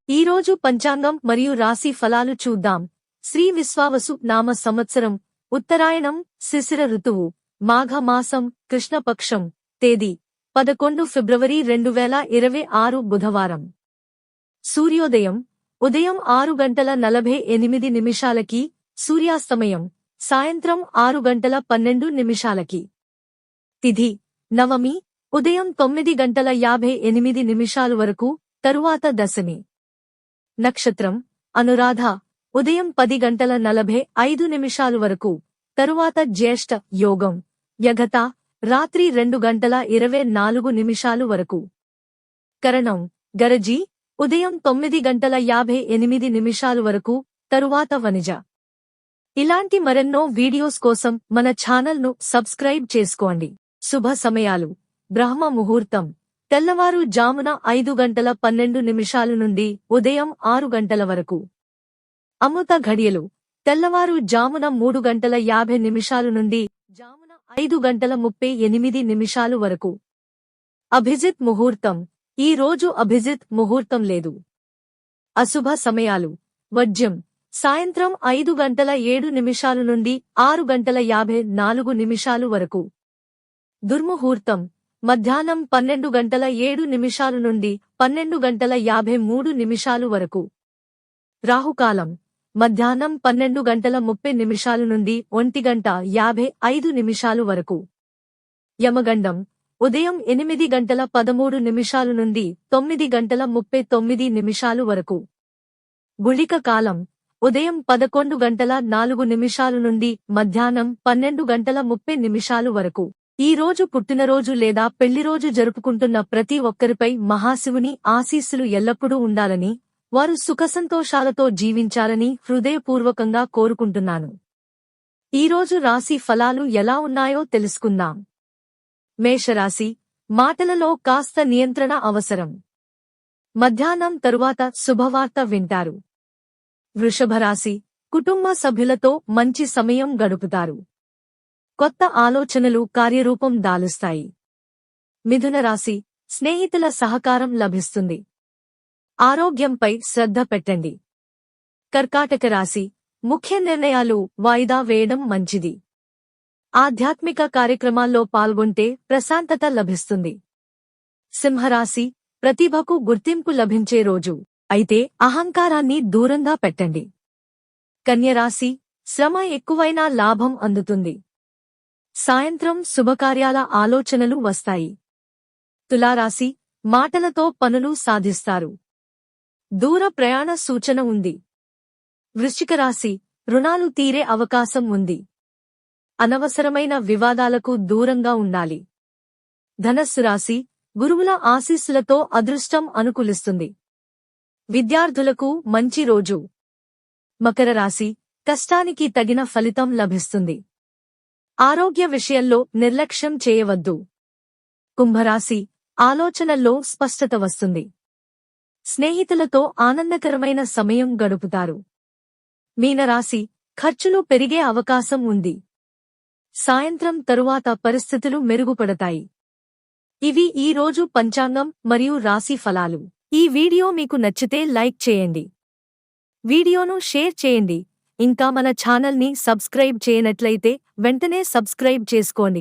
ఈరోజు పంచాంగం మరియు రాశి ఫలాలు చూద్దాం. శ్రీ విశ్వావసు నామ సంవత్సరం, ఉత్తరాయణం, శిశిర ఋతువు, మాఘమాసం, కృష్ణపక్షం, తేదీ 11 ఫిబ్రవరి 2026 బుధవారం. సూర్యోదయం ఉదయం 6:48 సూర్యాస్తమయం సాయంత్రం 6:12 తిథి నవమి ఉదయం 9:58 వరకు, తరువాత దశమి. నక్షత్రం అనురాధ ఉదయం 10:45 వరకు, తరువాత జ్యేష్ఠ యోగం యగత రాత్రి 2:24 వరకు. కరణం గరజి ఉదయం 9:58 వరకు, తరువాత వనిజ. ఇలాంటి మరెన్నో వీడియోస్ కోసం మన ఛానల్ను సబ్స్క్రైబ్ చేసుకోండి. శుభ సమయాలు. బ్రహ్మ ముహూర్తం తెల్లవారు జామున 5:12 నుండి ఉదయం 6 వరకు. అమృత ఘడియలు తెల్లవారు జామున 3:50 నుండి జామున 5:38 వరకు. అభిజిత్ ముహూర్తం ఈ రోజు అభిజిత్ ముహూర్తం లేదు. అశుభ సమయాలు వజ్యం సాయంత్రం 5:07 నుండి 6:54 వరకు. దుర్ముహూర్తం మధ్యాహ్నం 12:07 నుండి 12:53 వరకు. రాహుకాలం మధ్యాహ్నం 12:30 నుండి 1:55 వరకు. యమగండం ఉదయం 8:13 నుండి 9:39 వరకు. గుళిక కాలం ఉదయం 11:04 నుండి మధ్యాహ్నం 12:30 వరకు. ఈ రోజు పుట్టినరోజు లేదా పెళ్లిరోజు జరుపుకుంటున్న ప్రతి ఒక్కరిపై మహాశివుని ఆశీస్సులు ఎల్లప్పుడూ ఉండాలని, వారు సుఖసంతోషాలతో జీవించాలని హృదయపూర్వకంగా కోరుకుంటున్నాను. ఈరోజు రాశి ఫలాలు ఎలా ఉన్నాయో తెలుసుకుందాం. మేషరాశి మాటలలో కాస్త నియంత్రణ అవసరం. మధ్యాహ్నం తరువాత శుభవార్త వింటారు. వృషభరాశి కుటుంబ సభ్యులతో మంచి సమయం గడుపుతారు. కొత్త ఆలోచనలు కార్యరూపం దాలుస్తాయి. మిథున రాశి స్నేహితుల సహకారం లభిస్తుంది. ఆరోగ్యంపై శ్రద్ధ పెట్టండి. కర్కాటక రాశి ముఖ్య నిర్ణయాలు వాయిదా వేయడం మంచిది. ఆధ్యాత్మిక కార్యక్రమాల్లో పాల్గొంటే ప్రశాంతత లభిస్తుంది. సింహరాశి ప్రతిభకు గుర్తింపు లభించే రోజు, అయితే అహంకారాన్ని దూరంగా పెట్టండి. కన్యరాశి శ్రమ ఎక్కువైనా లాభం అందుతుంది. సాయంత్రం శుభకార్యాల ఆలోచనలు వస్తాయి. తులారాశి మాటలతో పనులు సాధిస్తారు. దూర ప్రయాణ సూచన ఉంది. వృశ్చిక రాశి రుణాలు తీరే అవకాశం ఉంది. అనవసరమైన వివాదాలకు దూరంగా ఉండాలి. ధనస్సు రాశి గురువుల ఆశీస్సులతో అదృష్టం అనుకూలిస్తుంది. విద్యార్థులకు మంచి రోజు. మకర రాశి కష్టానికి తగిన ఫలితం లభిస్తుంది. ఆరోగ్య విషయంలో నిర్లక్ష్యం చేయవద్దు. కుంభరాశి ఆలోచనల్లో స్పష్టత వస్తుంది. స్నేహితులతో ఆనందకరమైన సమయం గడుపుతారు. మీనరాశి ఖర్చులు పెరిగే అవకాశం ఉంది. సాయంత్రం తరువాత పరిస్థితులు మెరుగుపడతాయి. ఇవి ఈ రోజు పంచాంగం మరియు రాశి ఫలాలు. ఈ వీడియో మీకు నచ్చితే లైక్ చేయండి. వీడియోను షేర్ చేయండి. ఇంకా మన ఛానల్ని సబ్స్క్రైబ్ చేయనట్లయితే వెంటనే సబ్స్క్రైబ్ చేసుకోండి.